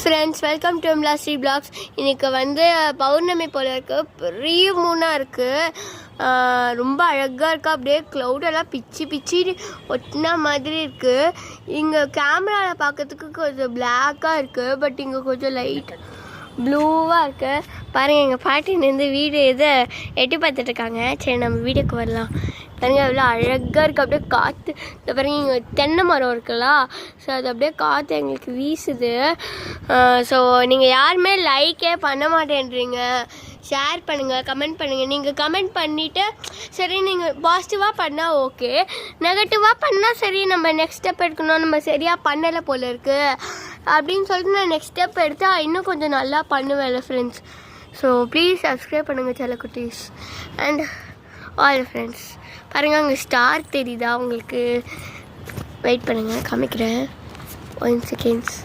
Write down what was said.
Friends, welcome to எம்லாஸ்ரீ blogs. இன்றைக்கி பௌர்ணமி போல் இருக்குது, பெரிய மூணாக இருக்குது, ரொம்ப அழகாக இருக்குது. அப்படியே க்ளவுடெல்லாம் பிச்சு ஒட்டினா மாதிரி இருக்குது. இங்கே கேமராவில் பார்க்கறதுக்கு கொஞ்சம் பிளாக்காக இருக்குது, பட் இங்கே கொஞ்சம் லைட் ப்ளூவாக இருக்குது. பாருங்கள், எங்கள் பாட்டி நின்று வீடு எதை எட்டி பார்த்துட்ருக்காங்க. சரி, நம்ம வீடியோக்கு வரலாம். பாருங்க, அவ்வளோ அழகாக இருக்குது. அப்படியே காற்று, இந்த பாருங்க இங்கே தென்னை மரம் இருக்குல்ல, ஸோ அது அப்படியே காற்று எங்களுக்கு வீசுது. ஸோ நீங்கள் யாருமே லைக்கே பண்ண மாட்டேன்றீங்க. ஷேர் பண்ணுங்கள், கமெண்ட் பண்ணுங்கள். நீங்கள் கமெண்ட் பண்ணிவிட்டு சரி, நீங்கள் பாசிட்டிவாக பண்ணால் ஓகே, நெகட்டிவாக பண்ணால் சரி, நம்ம நெக்ஸ்ட் ஸ்டெப் எடுக்கணும், நம்ம சரியாக பண்ணலை போல் இருக்குது அப்படின்னு சொல்லிட்டு நான் நெக்ஸ்ட் ஸ்டெப் எடுத்தால் இன்னும் கொஞ்சம் நல்லா பண்ணுவேன்ல ஃப்ரெண்ட்ஸ். ஸோ ப்ளீஸ் சப்ஸ்கிரைப் பண்ணுங்கள் செல்லக்குட்டீஸ் அண்ட் ஆல் ஃப்ரெண்ட்ஸ். பாருங்கள், அங்கே ஸ்டார் தெரியுதா உங்களுக்கு? வெயிட் பண்ணுங்கள், காமிக்கிறேன் 1 செகண்ட்ஸ்.